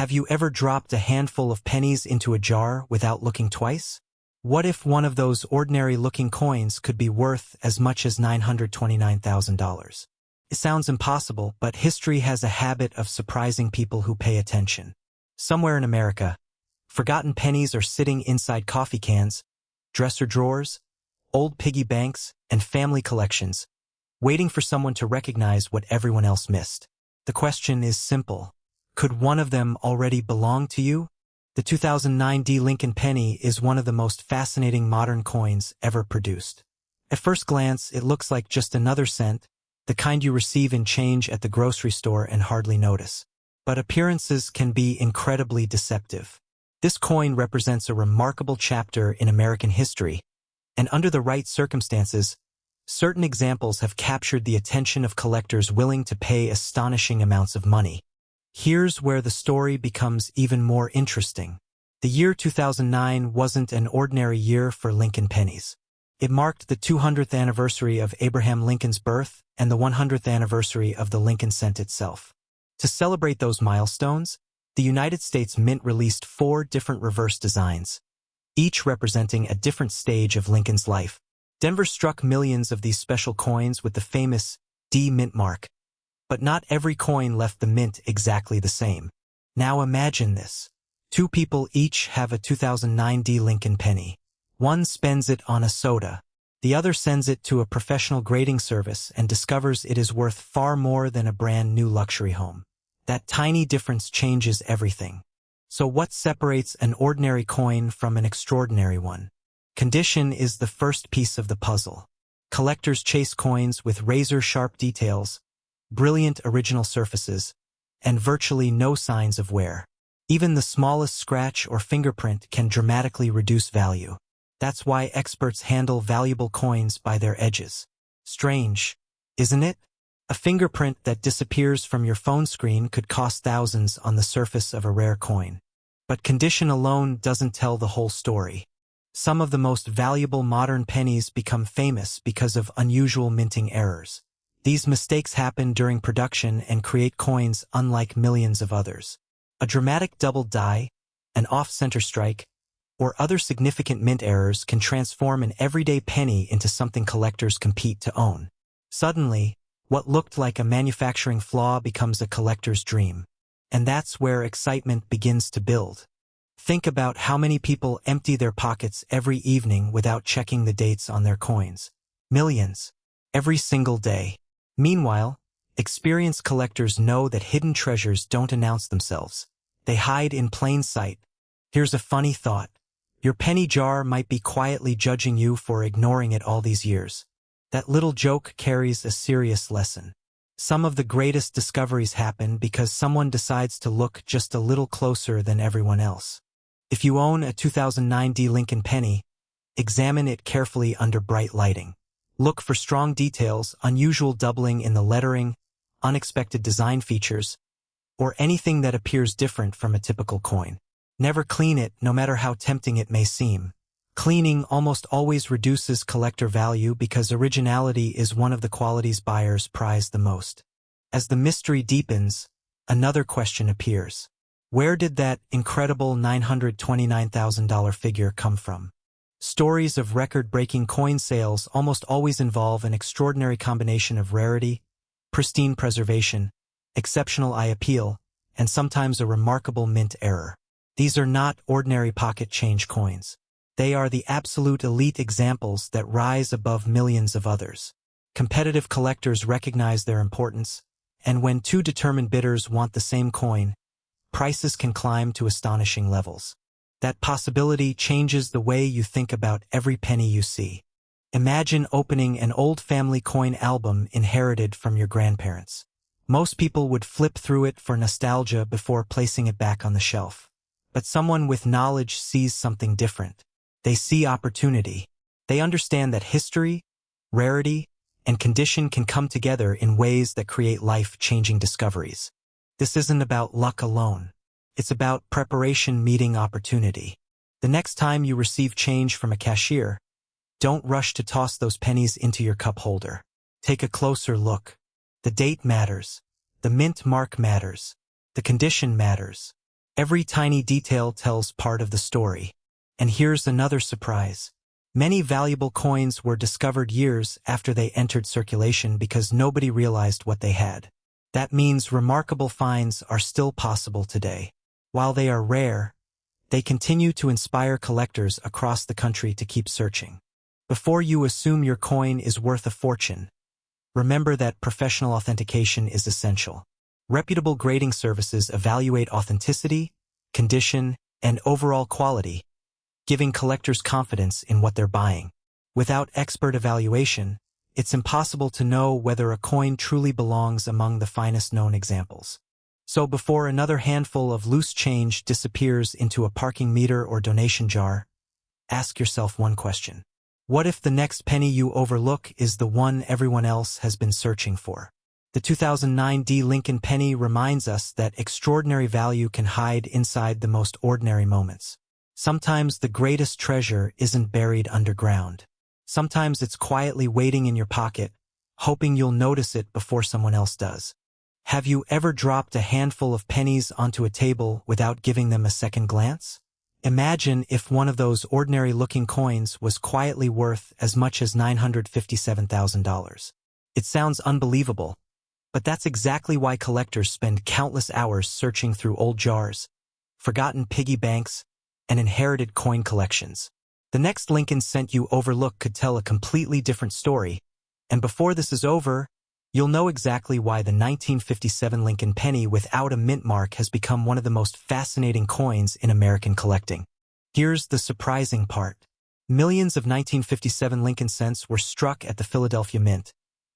Have you ever dropped a handful of pennies into a jar without looking twice? What if one of those ordinary-looking coins could be worth as much as $929,000? It sounds impossible, but history has a habit of surprising people who pay attention. Somewhere in America, forgotten pennies are sitting inside coffee cans, dresser drawers, old piggy banks, and family collections, waiting for someone to recognize what everyone else missed. The question is simple. Could one of them already belong to you? The 2009 D. Lincoln penny is one of the most fascinating modern coins ever produced. At first glance, it looks like just another cent, the kind you receive in change at the grocery store and hardly notice. But appearances can be incredibly deceptive. This coin represents a remarkable chapter in American history, and under the right circumstances, certain examples have captured the attention of collectors willing to pay astonishing amounts of money. Here's where the story becomes even more interesting. The year 2009 wasn't an ordinary year for Lincoln pennies. It marked the 200th anniversary of Abraham Lincoln's birth and the 100th anniversary of the Lincoln cent itself. To celebrate those milestones, the United States Mint released 4 different reverse designs, each representing a different stage of Lincoln's life. Denver struck millions of these special coins with the famous D Mint mark. But not every coin left the mint exactly the same. Now imagine this. 2 people each have a 2009 D. Lincoln penny. One spends it on a soda. The other sends it to a professional grading service and discovers it is worth far more than a brand new luxury home. That tiny difference changes everything. So what separates an ordinary coin from an extraordinary one? Condition is the first piece of the puzzle. Collectors chase coins with razor-sharp details, brilliant original surfaces, and virtually no signs of wear. Even the smallest scratch or fingerprint can dramatically reduce value. That's why experts handle valuable coins by their edges. Strange, isn't it? A fingerprint that disappears from your phone screen could cost thousands on the surface of a rare coin. But condition alone doesn't tell the whole story. Some of the most valuable modern pennies become famous because of unusual minting errors. These mistakes happen during production and create coins unlike millions of others. A dramatic double die, an off-center strike, or other significant mint errors can transform an everyday penny into something collectors compete to own. Suddenly, what looked like a manufacturing flaw becomes a collector's dream. And that's where excitement begins to build. Think about how many people empty their pockets every evening without checking the dates on their coins. Millions. Every single day. Meanwhile, experienced collectors know that hidden treasures don't announce themselves. They hide in plain sight. Here's a funny thought. Your penny jar might be quietly judging you for ignoring it all these years. That little joke carries a serious lesson. Some of the greatest discoveries happen because someone decides to look just a little closer than everyone else. If you own a 2009 D. Lincoln penny, examine it carefully under bright lighting. Look for strong details, unusual doubling in the lettering, unexpected design features, or anything that appears different from a typical coin. Never clean it, no matter how tempting it may seem. Cleaning almost always reduces collector value because originality is one of the qualities buyers prize the most. As the mystery deepens, another question appears. Where did that incredible $929,000 figure come from? Stories of record-breaking coin sales almost always involve an extraordinary combination of rarity, pristine preservation, exceptional eye appeal, and sometimes a remarkable mint error. These are not ordinary pocket change coins. They are the absolute elite examples that rise above millions of others. Competitive collectors recognize their importance, and when 2 determined bidders want the same coin, prices can climb to astonishing levels. That possibility changes the way you think about every penny you see. Imagine opening an old family coin album inherited from your grandparents. Most people would flip through it for nostalgia before placing it back on the shelf. But someone with knowledge sees something different. They see opportunity. They understand that history, rarity, and condition can come together in ways that create life-changing discoveries. This isn't about luck alone. It's about preparation meeting opportunity. The next time you receive change from a cashier, don't rush to toss those pennies into your cup holder. Take a closer look. The date matters. The mint mark matters. The condition matters. Every tiny detail tells part of the story. And here's another surprise. Many valuable coins were discovered years after they entered circulation because nobody realized what they had. That means remarkable finds are still possible today. While they are rare, they continue to inspire collectors across the country to keep searching. Before you assume your coin is worth a fortune, remember that professional authentication is essential. Reputable grading services evaluate authenticity, condition, and overall quality, giving collectors confidence in what they're buying. Without expert evaluation, it's impossible to know whether a coin truly belongs among the finest known examples. So before another handful of loose change disappears into a parking meter or donation jar, ask yourself one question. What if the next penny you overlook is the one everyone else has been searching for? The 2009 D. Lincoln penny reminds us that extraordinary value can hide inside the most ordinary moments. Sometimes the greatest treasure isn't buried underground. Sometimes it's quietly waiting in your pocket, hoping you'll notice it before someone else does. Have you ever dropped a handful of pennies onto a table without giving them a second glance? Imagine if one of those ordinary-looking coins was quietly worth as much as $957,000. It sounds unbelievable, but that's exactly why collectors spend countless hours searching through old jars, forgotten piggy banks, and inherited coin collections. The next Lincoln cent you overlook could tell a completely different story, and before this is over, you'll know exactly why the 1957 Lincoln penny without a mint mark has become one of the most fascinating coins in American collecting. Here's the surprising part. Millions of 1957 Lincoln cents were struck at the Philadelphia Mint,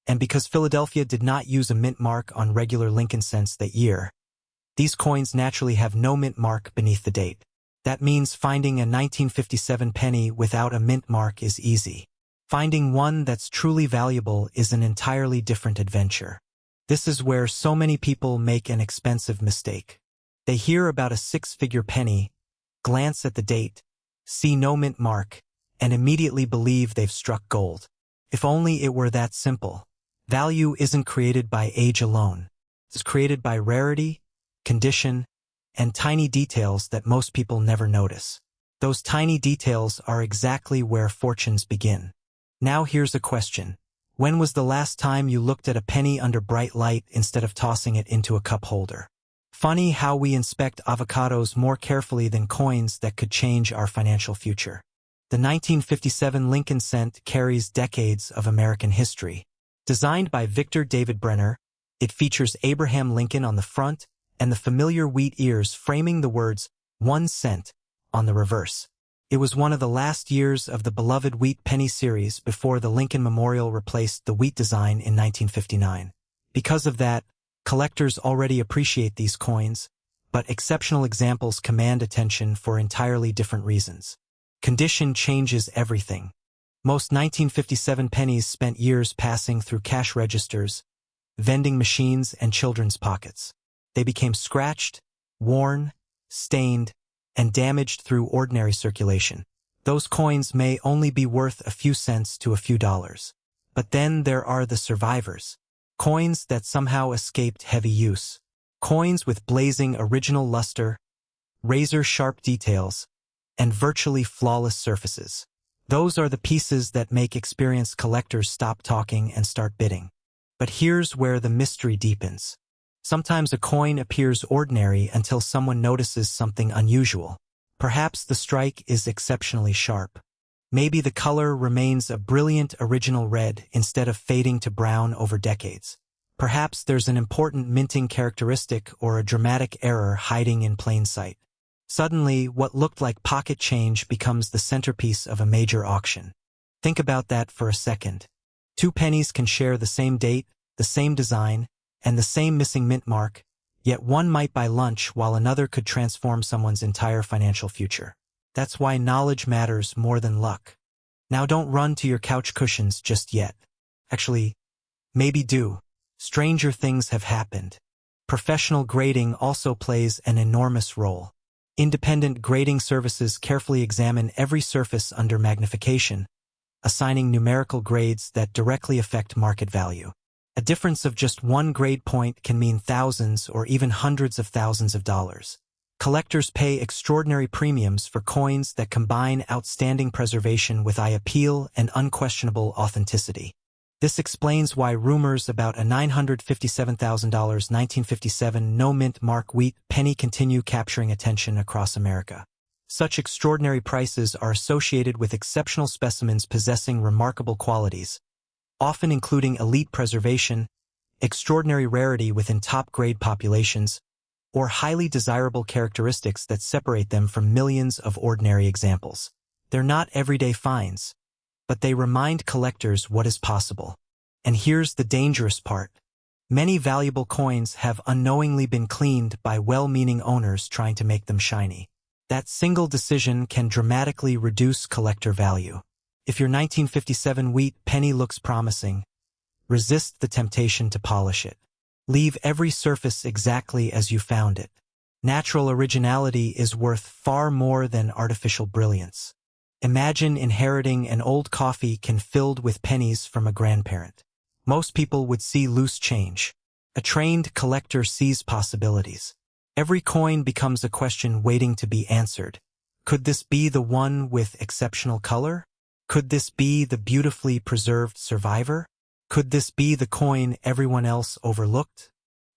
and because Philadelphia did not use a mint mark on regular Lincoln cents that year, these coins naturally have no mint mark beneath the date. That means finding a 1957 penny without a mint mark is easy. Finding one that's truly valuable is an entirely different adventure. This is where so many people make an expensive mistake. They hear about a six-figure penny, glance at the date, see no mint mark, and immediately believe they've struck gold. If only it were that simple. Value isn't created by age alone. It's created by rarity, condition, and tiny details that most people never notice. Those tiny details are exactly where fortunes begin. Now here's a question. When was the last time you looked at a penny under bright light instead of tossing it into a cup holder? Funny how we inspect avocados more carefully than coins that could change our financial future. The 1957 Lincoln cent carries decades of American history. Designed by Victor David Brenner, it features Abraham Lincoln on the front and the familiar wheat ears framing the words 1 cent on the reverse. It was one of the last years of the beloved wheat penny series before the Lincoln Memorial replaced the wheat design in 1959. Because of that, collectors already appreciate these coins, but exceptional examples command attention for entirely different reasons. Condition changes everything. Most 1957 pennies spent years passing through cash registers, vending machines, and children's pockets. They became scratched, worn, stained, and damaged through ordinary circulation. Those coins may only be worth a few cents to a few dollars. But then there are the survivors. Coins that somehow escaped heavy use. Coins with blazing original luster, razor-sharp details, and virtually flawless surfaces. Those are the pieces that make experienced collectors stop talking and start bidding. But here's where the mystery deepens. Sometimes a coin appears ordinary until someone notices something unusual. Perhaps the strike is exceptionally sharp. Maybe the color remains a brilliant original red instead of fading to brown over decades. Perhaps there's an important minting characteristic or a dramatic error hiding in plain sight. Suddenly, what looked like pocket change becomes the centerpiece of a major auction. Think about that for a second. 2 pennies can share the same date, the same design, and the same missing mint mark, yet one might buy lunch while another could transform someone's entire financial future. That's why knowledge matters more than luck. Now don't run to your couch cushions just yet. Actually, maybe do. Stranger things have happened. Professional grading also plays an enormous role. Independent grading services carefully examine every surface under magnification, assigning numerical grades that directly affect market value. A difference of just one grade point can mean thousands or even hundreds of thousands of dollars. Collectors pay extraordinary premiums for coins that combine outstanding preservation with eye appeal and unquestionable authenticity. This explains why rumors about a $957,000 1957 no-mint mark wheat penny continue capturing attention across America. Such extraordinary prices are associated with exceptional specimens possessing remarkable qualities, often including elite preservation, extraordinary rarity within top-grade populations, or highly desirable characteristics that separate them from millions of ordinary examples. They're not everyday finds, but they remind collectors what is possible. And here's the dangerous part. Many valuable coins have unknowingly been cleaned by well-meaning owners trying to make them shiny. That single decision can dramatically reduce collector value. If your 1957 wheat penny looks promising, resist the temptation to polish it. Leave every surface exactly as you found it. Natural originality is worth far more than artificial brilliance. Imagine inheriting an old coffee can filled with pennies from a grandparent. Most people would see loose change. A trained collector sees possibilities. Every coin becomes a question waiting to be answered. Could this be the one with exceptional color? Could this be the beautifully preserved survivor? Could this be the coin everyone else overlooked?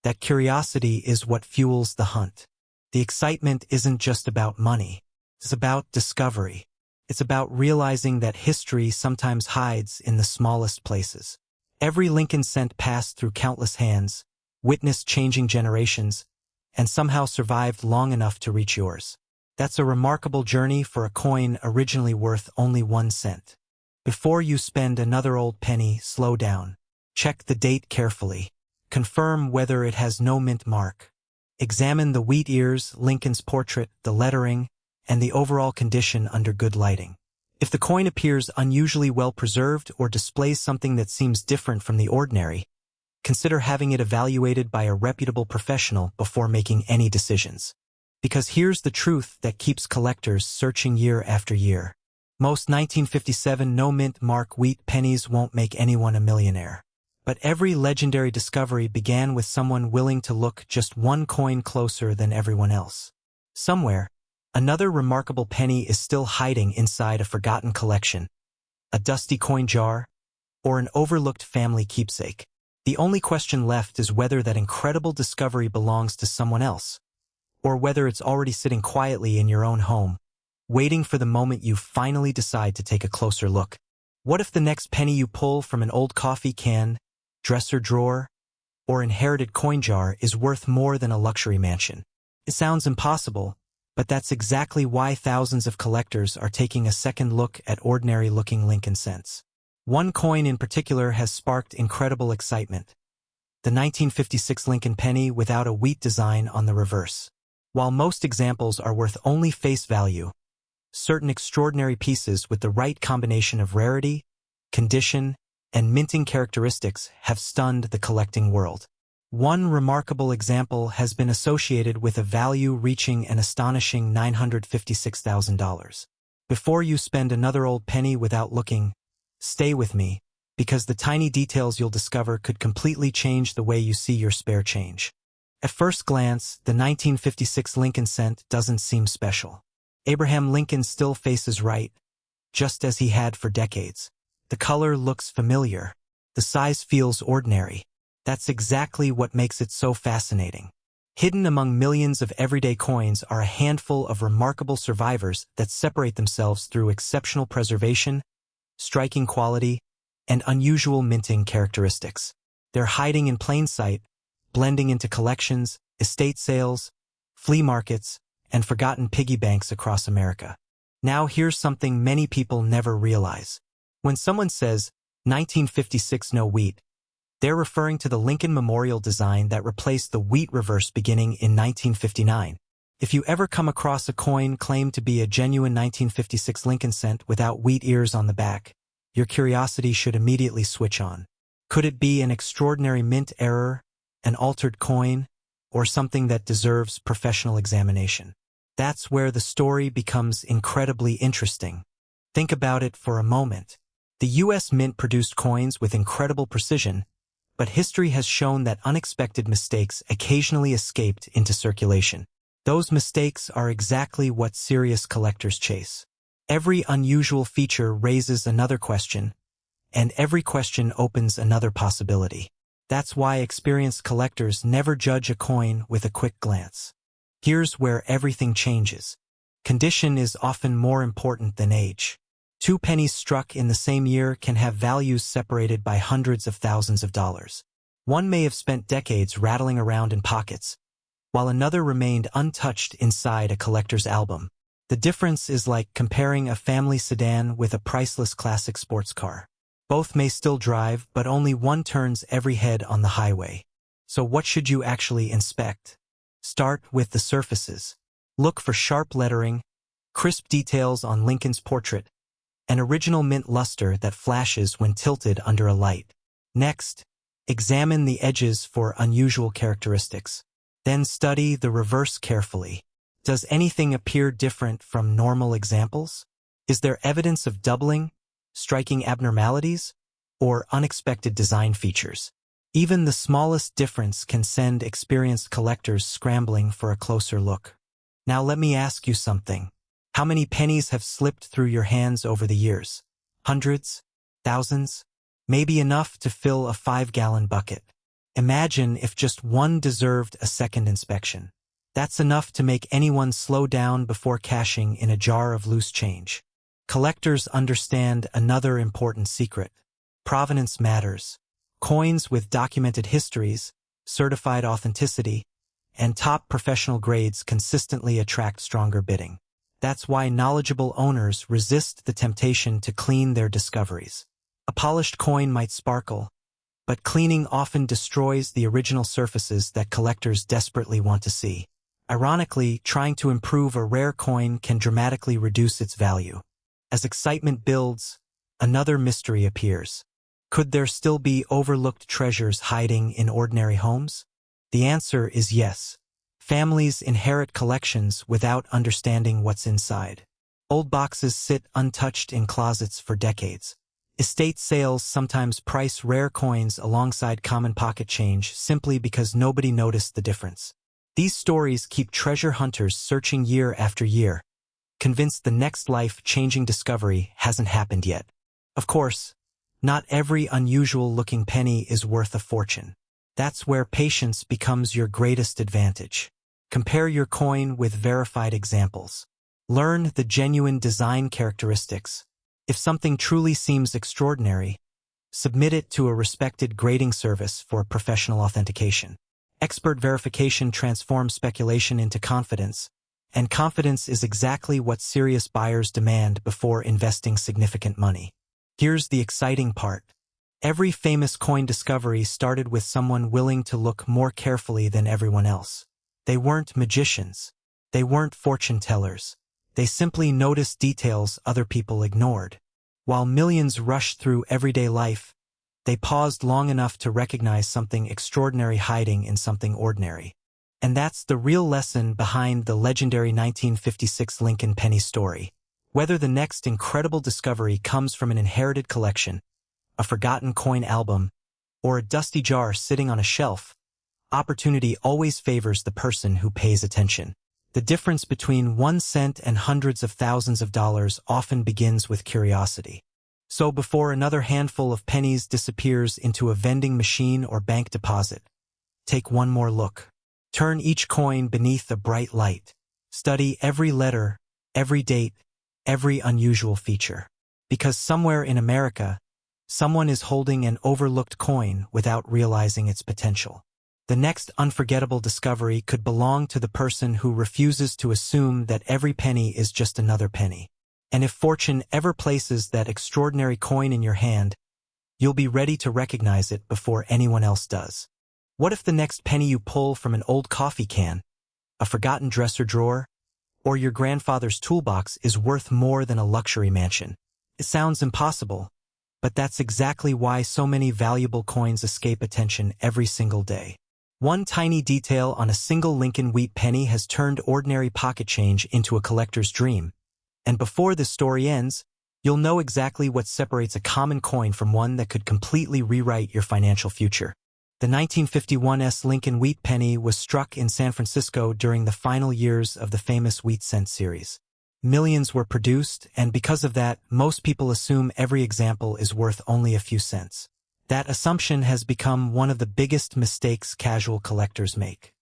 That curiosity is what fuels the hunt. The excitement isn't just about money. It's about discovery. It's about realizing that history sometimes hides in the smallest places. Every Lincoln cent passed through countless hands, witnessed changing generations, and somehow survived long enough to reach yours. That's a remarkable journey for a coin originally worth only 1 cent. Before you spend another old penny, slow down. Check the date carefully. Confirm whether it has no mint mark. Examine the wheat ears, Lincoln's portrait, the lettering, and the overall condition under good lighting. If the coin appears unusually well preserved or displays something that seems different from the ordinary, consider having it evaluated by a reputable professional before making any decisions. Because here's the truth that keeps collectors searching year after year. Most 1957 no-mint mark wheat pennies won't make anyone a millionaire. But every legendary discovery began with someone willing to look just one coin closer than everyone else. Somewhere, another remarkable penny is still hiding inside a forgotten collection, a dusty coin jar, or an overlooked family keepsake. The only question left is whether that incredible discovery belongs to someone else, or whether it's already sitting quietly in your own home, waiting for the moment you finally decide to take a closer look. What if the next penny you pull from an old coffee can, dresser drawer, or inherited coin jar is worth more than a luxury mansion? It sounds impossible, but that's exactly why thousands of collectors are taking a second look at ordinary-looking Lincoln cents. One coin in particular has sparked incredible excitement: the 1956 Lincoln penny without a wheat design on the reverse. While most examples are worth only face value, certain extraordinary pieces with the right combination of rarity, condition, and minting characteristics have stunned the collecting world. One remarkable example has been associated with a value reaching an astonishing $956,000. Before you spend another old penny without looking, stay with me, because the tiny details you'll discover could completely change the way you see your spare change. At first glance, the 1956 Lincoln cent doesn't seem special. Abraham Lincoln still faces right, just as he had for decades. The color looks familiar. The size feels ordinary. That's exactly what makes it so fascinating. Hidden among millions of everyday coins are a handful of remarkable survivors that separate themselves through exceptional preservation, striking quality, and unusual minting characteristics. They're hiding in plain sight, blending into collections, estate sales, flea markets, and forgotten piggy banks across America. Now here's something many people never realize. When someone says, 1956 no wheat, they're referring to the Lincoln Memorial design that replaced the wheat reverse beginning in 1959. If you ever come across a coin claimed to be a genuine 1956 Lincoln cent without wheat ears on the back, your curiosity should immediately switch on. Could it be an extraordinary mint error, an altered coin, or something that deserves professional examination? That's where the story becomes incredibly interesting. Think about it for a moment. The U.S. Mint produced coins with incredible precision, but history has shown that unexpected mistakes occasionally escaped into circulation. Those mistakes are exactly what serious collectors chase. Every unusual feature raises another question, and every question opens another possibility. That's why experienced collectors never judge a coin with a quick glance. Here's where everything changes. Condition is often more important than age. Two pennies struck in the same year can have values separated by hundreds of thousands of dollars. One may have spent decades rattling around in pockets, while another remained untouched inside a collector's album. The difference is like comparing a family sedan with a priceless classic sports car. Both may still drive, but only one turns every head on the highway. So what should you actually inspect? Start with the surfaces. Look for sharp lettering, crisp details on Lincoln's portrait, an original mint luster that flashes when tilted under a light. Next, examine the edges for unusual characteristics. Then study the reverse carefully. Does anything appear different from normal examples? Is there evidence of doubling, striking abnormalities, or unexpected design features? Even the smallest difference can send experienced collectors scrambling for a closer look. Now let me ask you something. How many pennies have slipped through your hands over the years? Hundreds? Thousands? Maybe enough to fill a 5-gallon bucket. Imagine if just one deserved a second inspection. That's enough to make anyone slow down before cashing in a jar of loose change. Collectors understand another important secret. Provenance matters. Coins with documented histories, certified authenticity, and top professional grades consistently attract stronger bidding. That's why knowledgeable owners resist the temptation to clean their discoveries. A polished coin might sparkle, but cleaning often destroys the original surfaces that collectors desperately want to see. Ironically, trying to improve a rare coin can dramatically reduce its value. As excitement builds, another mystery appears. Could there still be overlooked treasures hiding in ordinary homes? The answer is yes. Families inherit collections without understanding what's inside. Old boxes sit untouched in closets for decades. Estate sales sometimes price rare coins alongside common pocket change simply because nobody noticed the difference. These stories keep treasure hunters searching year after year, convinced the next life-changing discovery hasn't happened yet. Of course, not every unusual-looking penny is worth a fortune. That's where patience becomes your greatest advantage. Compare your coin with verified examples. Learn the genuine design characteristics. If something truly seems extraordinary, submit it to a respected grading service for professional authentication. Expert verification transforms speculation into confidence, and confidence is exactly what serious buyers demand before investing significant money. Here's the exciting part. Every famous coin discovery started with someone willing to look more carefully than everyone else. They weren't magicians. They weren't fortune tellers. They simply noticed details other people ignored. While millions rushed through everyday life, they paused long enough to recognize something extraordinary hiding in something ordinary. And that's the real lesson behind the legendary 1956 Lincoln penny story. Whether the next incredible discovery comes from an inherited collection, a forgotten coin album, or a dusty jar sitting on a shelf, opportunity always favors the person who pays attention. The difference between 1 cent and hundreds of thousands of dollars often begins with curiosity. So before another handful of pennies disappears into a vending machine or bank deposit, take one more look. Turn each coin beneath a bright light. Study every letter, every date, every unusual feature. Because somewhere in America, someone is holding an overlooked coin without realizing its potential. The next unforgettable discovery could belong to the person who refuses to assume that every penny is just another penny. And if fortune ever places that extraordinary coin in your hand, you'll be ready to recognize it before anyone else does. What if the next penny you pull from an old coffee can, a forgotten dresser drawer, or your grandfather's toolbox is worth more than a luxury mansion? It sounds impossible, but that's exactly why so many valuable coins escape attention every single day. One tiny detail on a single Lincoln wheat penny has turned ordinary pocket change into a collector's dream. And before this story ends, you'll know exactly what separates a common coin from one that could completely rewrite your financial future. The 1951 Lincoln wheat penny was struck in San Francisco during the final years of the famous wheat cent series. Millions were produced, and because of that, most people assume every example is worth only a few cents. That assumption has become one of the biggest mistakes casual collectors make.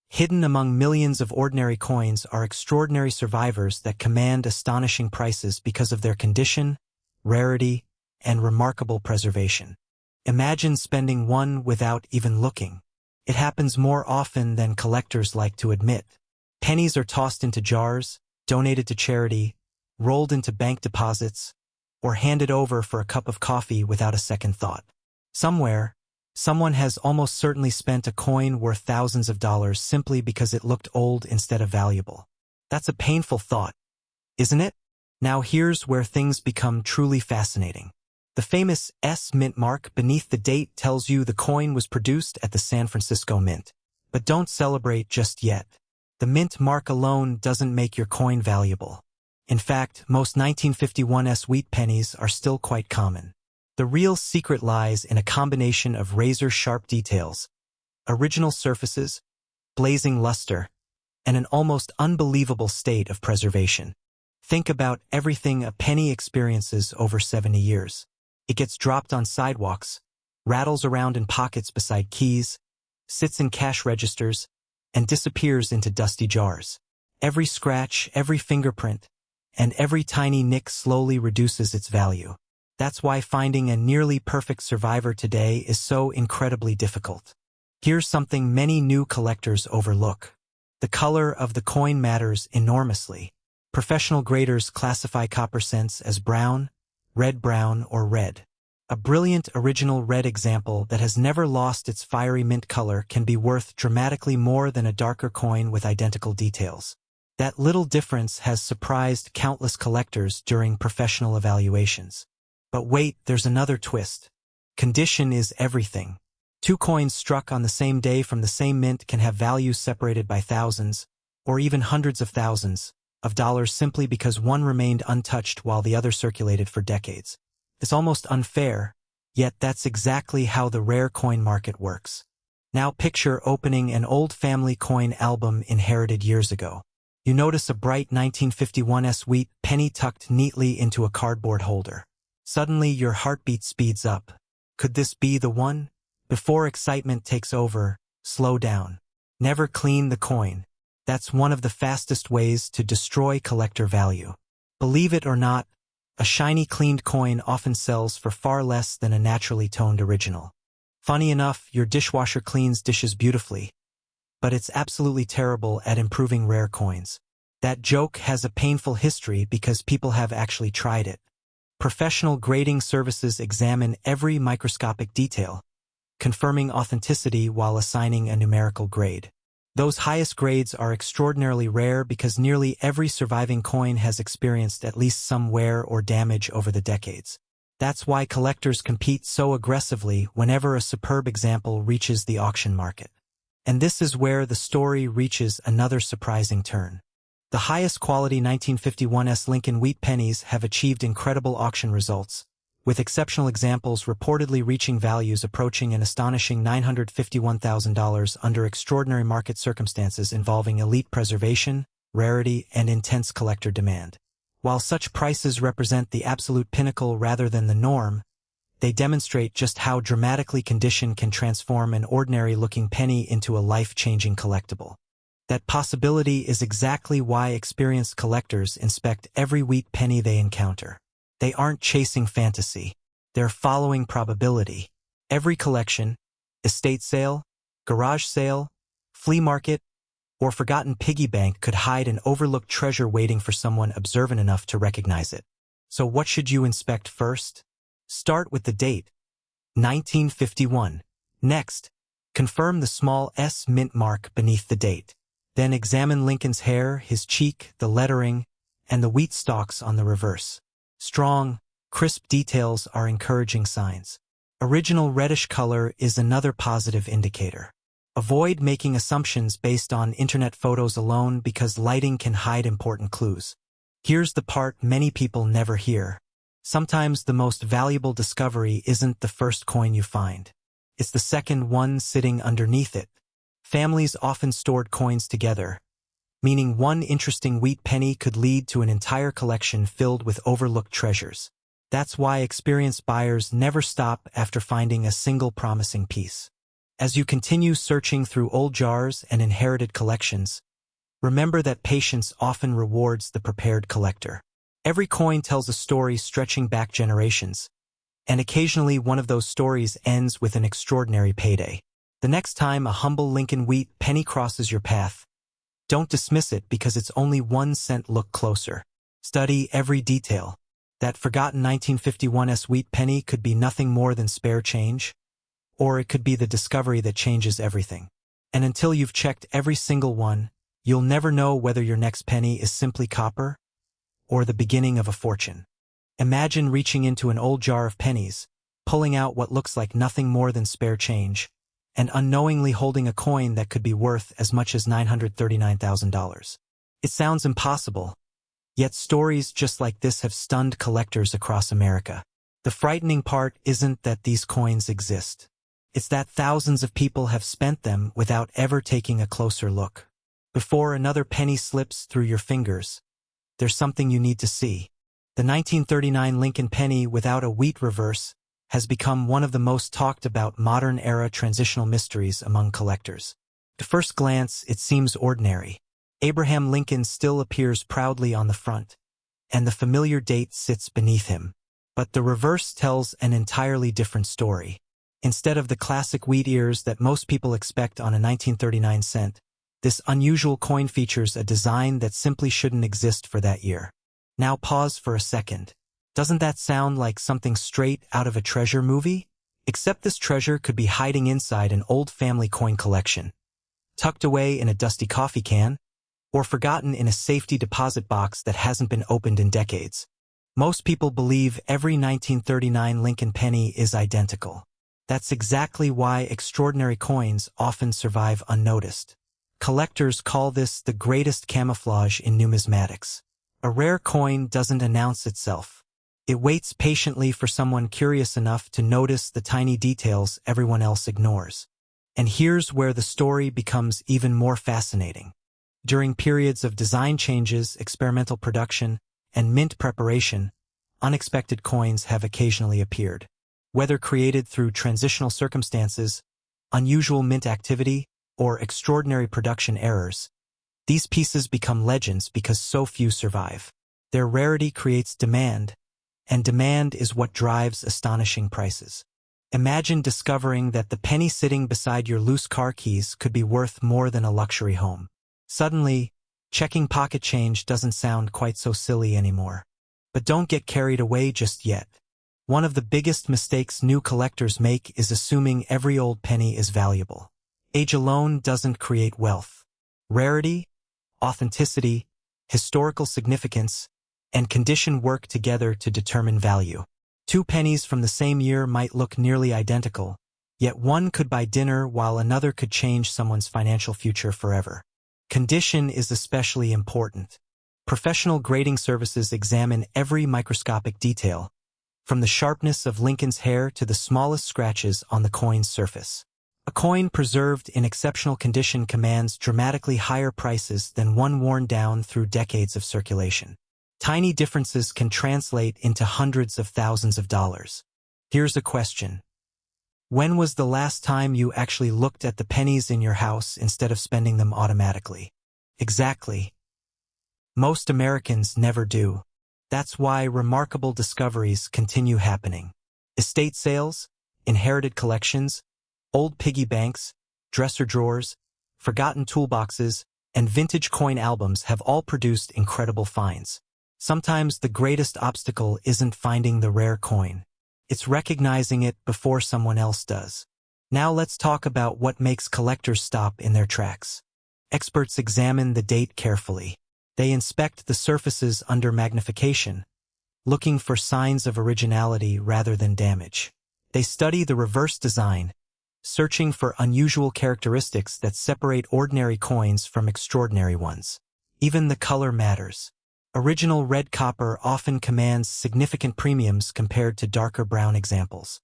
Hidden among millions of ordinary coins are extraordinary survivors that command astonishing prices because of their condition, rarity, and remarkable preservation. Imagine spending one without even looking. It happens more often than collectors like to admit. Pennies are tossed into jars, donated to charity, rolled into bank deposits, or handed over for a cup of coffee without a second thought. Somewhere, someone has almost certainly spent a coin worth thousands of dollars simply because it looked old instead of valuable. That's a painful thought, isn't it? Now here's where things become truly fascinating. The famous S mint mark beneath the date tells you the coin was produced at the San Francisco Mint. But don't celebrate just yet. The mint mark alone doesn't make your coin valuable. In fact, most 1951 wheat pennies are still quite common. The real secret lies in a combination of razor-sharp details, original surfaces, blazing luster, and an almost unbelievable state of preservation. Think about everything a penny experiences over 70 years. It gets dropped on sidewalks, rattles around in pockets beside keys, sits in cash registers, and disappears into dusty jars. Every scratch, every fingerprint, and every tiny nick slowly reduces its value. That's why finding a nearly perfect survivor today is so incredibly difficult. Here's something many new collectors overlook. The color of the coin matters enormously. Professional graders classify copper cents as brown, red-brown, or red. A brilliant original red example that has never lost its fiery mint color can be worth dramatically more than a darker coin with identical details. That little difference has surprised countless collectors during professional evaluations. But wait, there's another twist. Condition is everything. Two coins struck on the same day from the same mint can have values separated by thousands, or even hundreds of thousands, of dollars simply because one remained untouched while the other circulated for decades. It's almost unfair, yet that's exactly how the rare coin market works. Now picture opening an old family coin album inherited years ago. You notice a bright 1951 wheat penny tucked neatly into a cardboard holder. Suddenly your heartbeat speeds up. Could this be the one? Before excitement takes over, slow down. Never clean the coin. That's one of the fastest ways to destroy collector value. Believe it or not, a shiny cleaned coin often sells for far less than a naturally toned original. Funny enough, your dishwasher cleans dishes beautifully, but it's absolutely terrible at improving rare coins. That joke has a painful history because people have actually tried it. Professional grading services examine every microscopic detail, confirming authenticity while assigning a numerical grade. Those highest grades are extraordinarily rare because nearly every surviving coin has experienced at least some wear or damage over the decades. That's why collectors compete so aggressively whenever a superb example reaches the auction market. And this is where the story reaches another surprising turn. The highest quality 1951 Lincoln wheat pennies have achieved incredible auction results, with exceptional examples reportedly reaching values approaching an astonishing $951,000 under extraordinary market circumstances involving elite preservation, rarity, and intense collector demand. While such prices represent the absolute pinnacle rather than the norm, they demonstrate just how dramatically condition can transform an ordinary-looking penny into a life-changing collectible. That possibility is exactly why experienced collectors inspect every wheat penny they encounter. They aren't chasing fantasy. They're following probability. Every collection, estate sale, garage sale, flea market, or forgotten piggy bank could hide an overlooked treasure waiting for someone observant enough to recognize it. So what should you inspect first? Start with the date, 1951. Next, confirm the small S mint mark beneath the date. Then examine Lincoln's hair, his cheek, the lettering, and the wheat stalks on the reverse. Strong, crisp details are encouraging signs. Original reddish color is another positive indicator. Avoid making assumptions based on internet photos alone because lighting can hide important clues. Here's the part many people never hear. Sometimes the most valuable discovery isn't the first coin you find. It's the second one sitting underneath it. Families often stored coins together, meaning one interesting wheat penny could lead to an entire collection filled with overlooked treasures. That's why experienced buyers never stop after finding a single promising piece. As you continue searching through old jars and inherited collections, remember that patience often rewards the prepared collector. Every coin tells a story stretching back generations, and occasionally one of those stories ends with an extraordinary payday. The next time a humble Lincoln wheat penny crosses your path, don't dismiss it because it's only 1 cent. Look closer. Study every detail. That forgotten 1951's wheat penny could be nothing more than spare change, or it could be the discovery that changes everything. And until you've checked every single one, you'll never know whether your next penny is simply copper or the beginning of a fortune. Imagine reaching into an old jar of pennies, pulling out what looks like nothing more than spare change, and unknowingly holding a coin that could be worth as much as $939,000. It sounds impossible, yet stories just like this have stunned collectors across America. The frightening part isn't that these coins exist. It's that thousands of people have spent them without ever taking a closer look. Before another penny slips through your fingers, there's something you need to see. The 1939 Lincoln penny without a wheat reverse has become one of the most talked about modern-era transitional mysteries among collectors. At first glance, it seems ordinary. Abraham Lincoln still appears proudly on the front, and the familiar date sits beneath him. But the reverse tells an entirely different story. Instead of the classic wheat ears that most people expect on a 1939 cent, this unusual coin features a design that simply shouldn't exist for that year. Now pause for a second. Doesn't that sound like something straight out of a treasure movie? Except this treasure could be hiding inside an old family coin collection, tucked away in a dusty coffee can, or forgotten in a safety deposit box that hasn't been opened in decades. Most people believe every 1939 Lincoln penny is identical. That's exactly why extraordinary coins often survive unnoticed. Collectors call this the greatest camouflage in numismatics. A rare coin doesn't announce itself. It waits patiently for someone curious enough to notice the tiny details everyone else ignores. And here's where the story becomes even more fascinating. During periods of design changes, experimental production, and mint preparation, unexpected coins have occasionally appeared. Whether created through transitional circumstances, unusual mint activity, or extraordinary production errors, these pieces become legends because so few survive. Their rarity creates demand, and demand is what drives astonishing prices. Imagine discovering that the penny sitting beside your loose car keys could be worth more than a luxury home. Suddenly, checking pocket change doesn't sound quite so silly anymore. But don't get carried away just yet. One of the biggest mistakes new collectors make is assuming every old penny is valuable. Age alone doesn't create wealth. Rarity, authenticity, historical significance, and condition work together to determine value. 2 pennies from the same year might look nearly identical, yet one could buy dinner while another could change someone's financial future forever. Condition is especially important. Professional grading services examine every microscopic detail, from the sharpness of Lincoln's hair to the smallest scratches on the coin's surface. A coin preserved in exceptional condition commands dramatically higher prices than one worn down through decades of circulation. Tiny differences can translate into hundreds of thousands of dollars. Here's a question. When was the last time you actually looked at the pennies in your house instead of spending them automatically? Exactly. Most Americans never do. That's why remarkable discoveries continue happening. Estate sales, inherited collections, old piggy banks, dresser drawers, forgotten toolboxes, and vintage coin albums have all produced incredible finds. Sometimes the greatest obstacle isn't finding the rare coin. It's recognizing it before someone else does. Now let's talk about what makes collectors stop in their tracks. Experts examine the date carefully. They inspect the surfaces under magnification, looking for signs of originality rather than damage. They study the reverse design, searching for unusual characteristics that separate ordinary coins from extraordinary ones. Even the color matters. Original red copper often commands significant premiums compared to darker brown examples.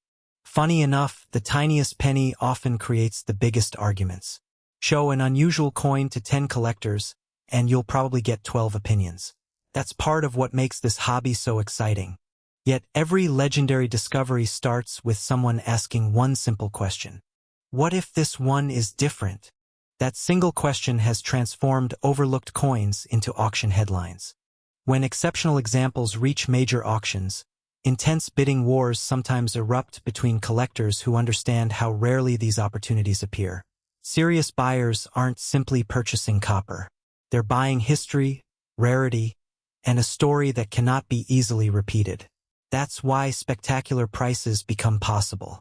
Funny enough, the tiniest penny often creates the biggest arguments. Show an unusual coin to 10 collectors, and you'll probably get 12 opinions. That's part of what makes this hobby so exciting. Yet every legendary discovery starts with someone asking one simple question. What if this one is different? That single question has transformed overlooked coins into auction headlines. When exceptional examples reach major auctions, intense bidding wars sometimes erupt between collectors who understand how rarely these opportunities appear. Serious buyers aren't simply purchasing copper. They're buying history, rarity, and a story that cannot be easily repeated. That's why spectacular prices become possible.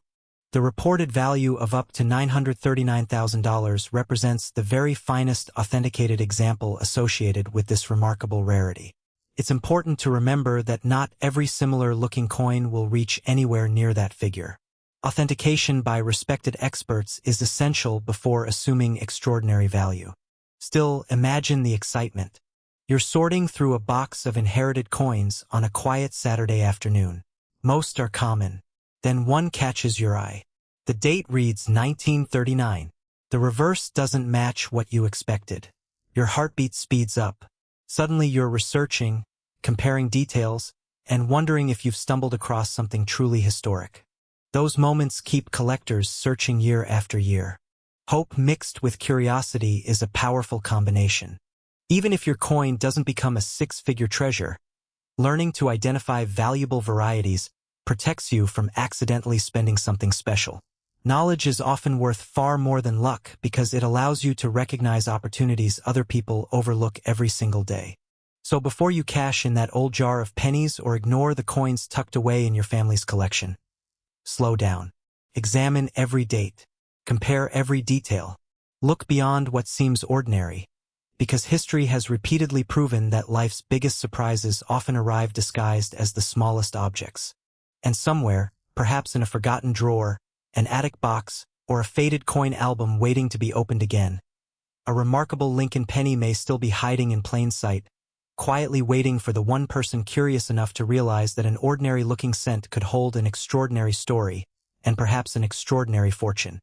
The reported value of up to $939,000 represents the very finest authenticated example associated with this remarkable rarity. It's important to remember that not every similar-looking coin will reach anywhere near that figure. Authentication by respected experts is essential before assuming extraordinary value. Still, imagine the excitement. You're sorting through a box of inherited coins on a quiet Saturday afternoon. Most are common. Then one catches your eye. The date reads 1939. The reverse doesn't match what you expected. Your heartbeat speeds up. Suddenly you're researching, comparing details, and wondering if you've stumbled across something truly historic. Those moments keep collectors searching year after year. Hope mixed with curiosity is a powerful combination. Even if your coin doesn't become a six-figure treasure, learning to identify valuable varieties protects you from accidentally spending something special. Knowledge is often worth far more than luck because it allows you to recognize opportunities other people overlook every single day. So before you cash in that old jar of pennies or ignore the coins tucked away in your family's collection, slow down. Examine every date. Compare every detail. Look beyond what seems ordinary, because history has repeatedly proven that life's biggest surprises often arrive disguised as the smallest objects. And somewhere, perhaps in a forgotten drawer, an attic box, or a faded coin album waiting to be opened again, a remarkable Lincoln penny may still be hiding in plain sight, quietly waiting for the one person curious enough to realize that an ordinary-looking cent could hold an extraordinary story, and perhaps an extraordinary fortune.